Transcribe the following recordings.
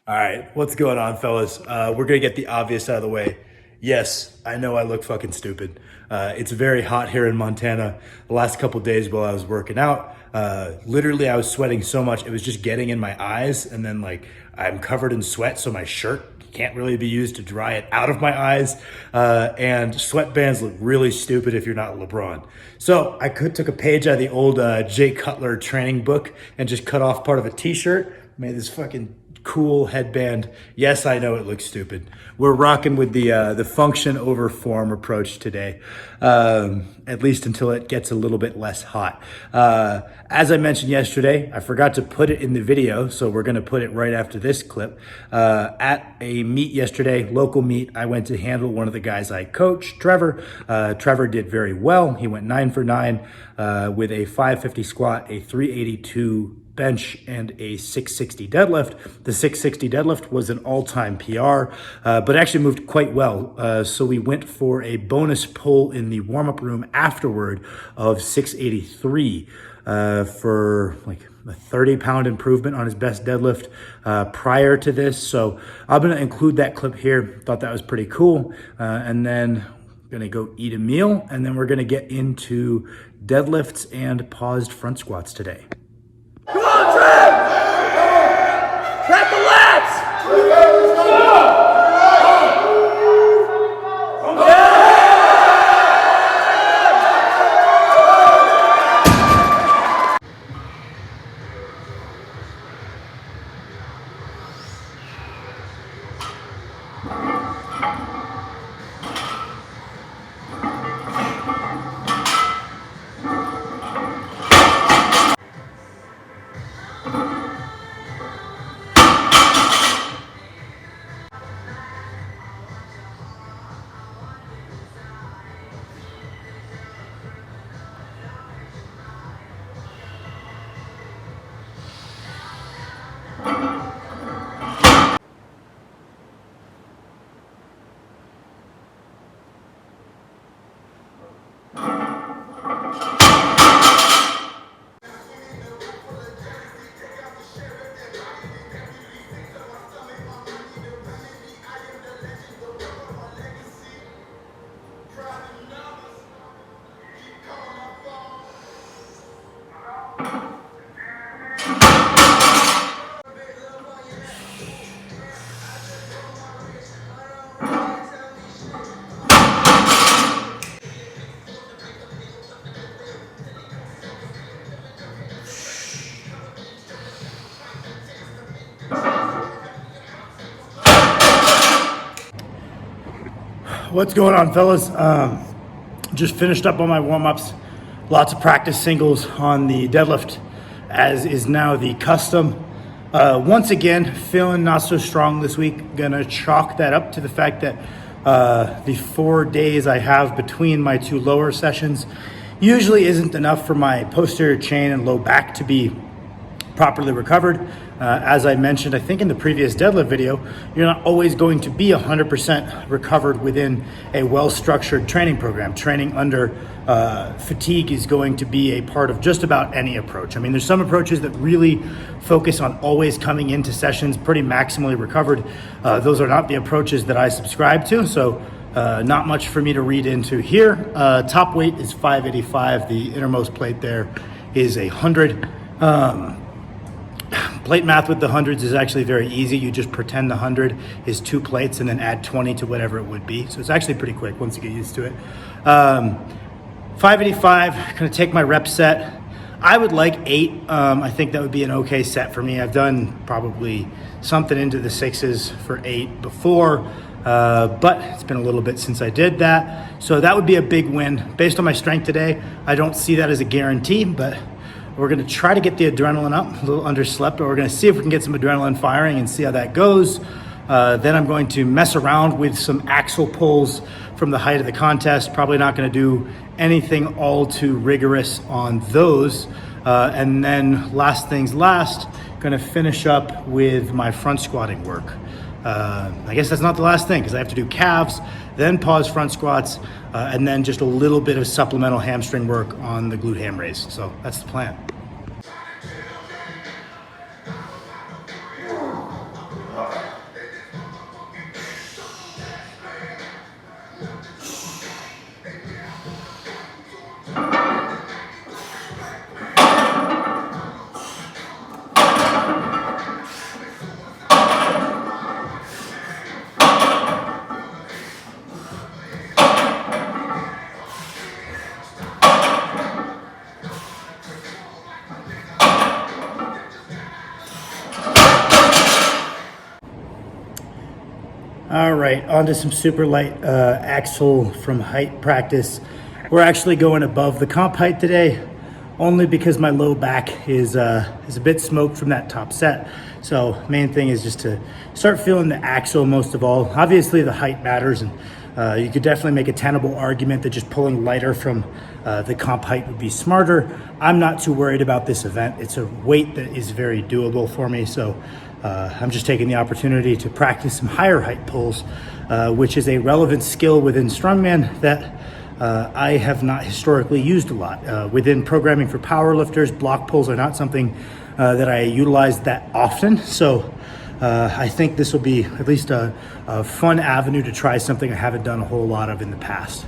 All right, what's going on, fellas? We're gonna get the obvious out of the way. Yes, I know I look fucking stupid. It's very hot here in Montana. The last couple days while I was working out, literally I was sweating so much it was just getting in my eyes, and then I'm covered in sweat, so my shirt can't really be used to dry it out of my eyes. And sweatbands look really stupid if you're not LeBron. So I took a page out of the old Jay Cutler training book and just cut off part of a t-shirt, made this fucking cool headband. Yes, I know it looks stupid. We're rocking with the function over form approach today, at least until it gets a little bit less hot. As I mentioned yesterday, I forgot to put it in the video, so we're gonna put it right after this clip. At a meet yesterday, local meet, I went to handle one of the guys I coach, Trevor. Trevor did very well. He went 9 for 9 with a 550 squat, a 382 bench, and a 660 deadlift. The 660 deadlift was an all-time PR, but actually moved quite well. So we went for a bonus pull in the warm-up room afterward of 683 for like a 30-pound improvement on his best deadlift prior to this. So I'm gonna include that clip here. Thought that was pretty cool. And then gonna go eat a meal, and then we're gonna get into deadlifts and paused front squats today. Come on, Trev! Crack the lats! What's going on, fellas? Just finished up on my warm-ups. Lots of practice singles on the deadlift, as is now the custom. Once again, feeling not so strong this week. Gonna chalk that up to the fact that the 4 days I have between my two lower sessions usually isn't enough for my posterior chain and low back to be properly recovered. As I mentioned, I think in the previous deadlift video, you're not always going to be 100% recovered within a well-structured training program. Training under fatigue is going to be a part of just about any approach. I mean, there's some approaches that really focus on always coming into sessions pretty maximally recovered. Those are not the approaches that I subscribe to, so not much for me to read into here. Top weight is 585. The innermost plate there is 100. Plate math with the hundreds is actually very easy. You just pretend the 100 is 2 plates and then add 20 to whatever it would be. So it's actually pretty quick once you get used to it. 585, gonna take my rep set. I would like 8. I think that would be an okay set for me. I've done probably something into the 6s for 8 before, but it's been a little bit since I did that. So that would be a big win. Based on my strength today, I don't see that as a guarantee, but we're gonna try to get the adrenaline up, a little underslept, but we're gonna see if we can get some adrenaline firing and see how that goes. Then I'm going to mess around with some axle pulls from the height of the contest. Probably not gonna do anything all too rigorous on those. And then last things last, gonna finish up with my front squatting work. I guess that's not the last thing because I have to do calves, then pause front squats, and then just a little bit of supplemental hamstring work on the glute ham raise. So that's the plan. All right. All right, on to some super light axle from height practice. We're actually going above the comp height today, only because my low back is a bit smoked from that top set. So main thing is just to start feeling the axle most of all. Obviously the height matters, and you could definitely make a tenable argument that just pulling lighter from the comp height would be smarter. I'm not too worried about this event. It's a weight that is very doable for me, so I'm just taking the opportunity to practice some higher height pulls, which is a relevant skill within strongman that I have not historically used a lot. Within programming for powerlifters, block pulls are not something that I utilize that often. So I think this will be at least a fun avenue to try something I haven't done a whole lot of in the past.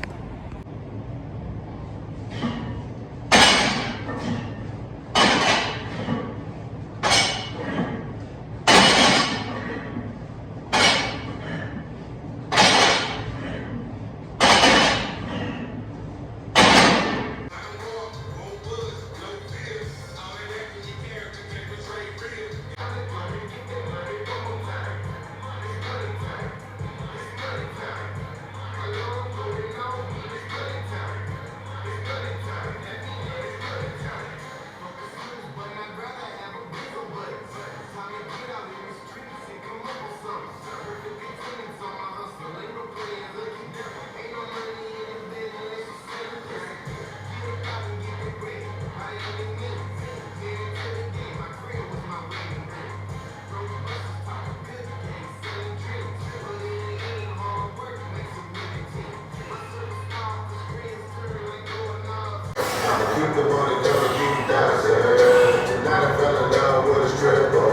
Keep the money coming, keep dancing. Now I fell in love with a stripper.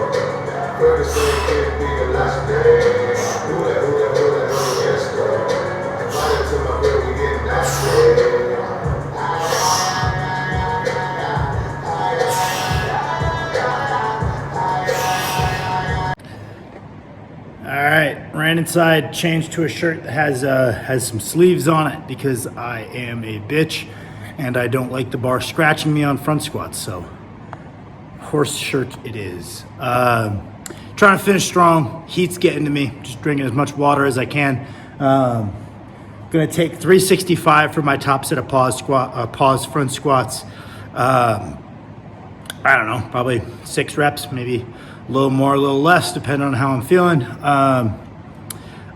Pretty soon it'll be the last day. Who that, yes, girl. Invited to my crib, we getting nasty. All right, ran inside, changed to a shirt that has some sleeves on it because I am a bitch and I don't like the bar scratching me on front squats. So horse shirt it is. Trying to finish strong. Heat's getting to me. Just drinking as much water as I can. Gonna take 365 for my top set of pause front squats. I don't know, probably 6 reps, maybe a little more, a little less, depending on how I'm feeling.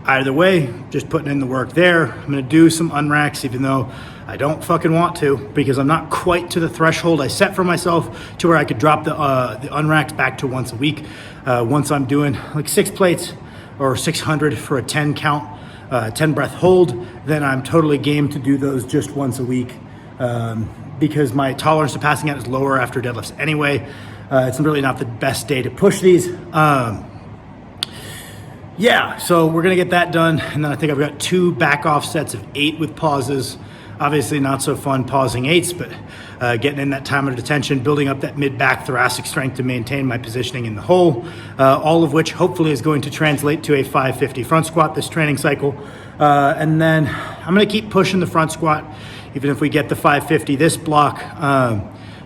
Either way, just putting in the work there. I'm gonna do some unracks, even though I don't fucking want to, because I'm not quite to the threshold I set for myself to where I could drop the unracks back to once a week. Once I'm doing like 6 plates or 600 for a 10 count, 10 breath hold, then I'm totally game to do those just once a week. Because my tolerance to passing out is lower after deadlifts anyway. It's really not the best day to push these. Yeah, so we're gonna get that done. And then I think I've got 2 back off sets of 8 with pauses. Obviously not so fun pausing 8s, but getting in that time of detention, building up that mid-back thoracic strength to maintain my positioning in the hole, all of which hopefully is going to translate to a 550 front squat this training cycle. And then I'm gonna keep pushing the front squat, even if we get the 550 this block. I'm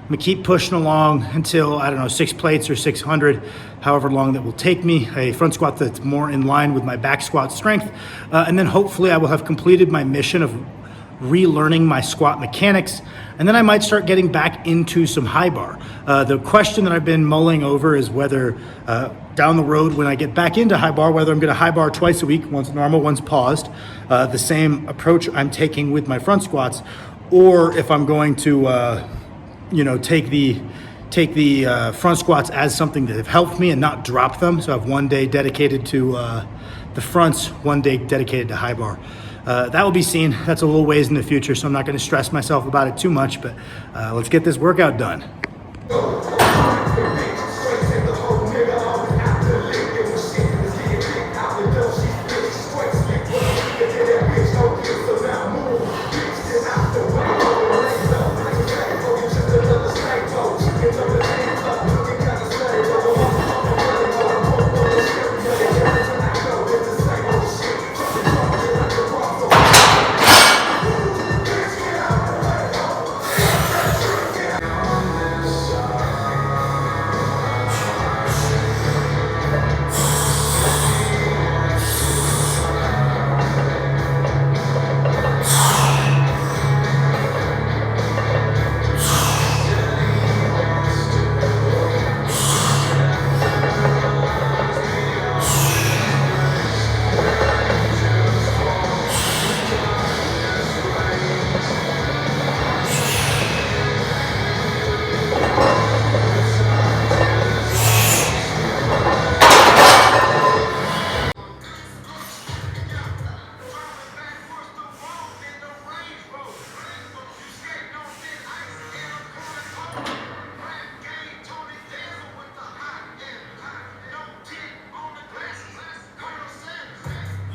gonna keep pushing along until, I don't know, 6 plates or 600, however long that will take me, a front squat that's more in line with my back squat strength. And then hopefully I will have completed my mission of relearning my squat mechanics, and then I might start getting back into some high bar. The question that I've been mulling over is whether down the road when I get back into high bar, whether I'm gonna high bar twice a week, once normal, once paused, the same approach I'm taking with my front squats, or if I'm going to take the front squats as something that have helped me and not drop them. So I have one day dedicated to the fronts, one day dedicated to high bar. That will be seen. That's a little ways in the future, so I'm not going to stress myself about it too much, but let's get this workout done.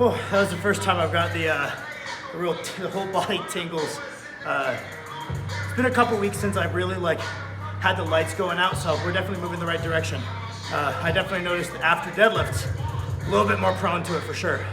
Oh, that was the first time I've got the whole body tingles. It's been a couple weeks since I've really like had the lights going out, so we're definitely moving in the right direction. I definitely noticed after deadlifts, a little bit more prone to it for sure.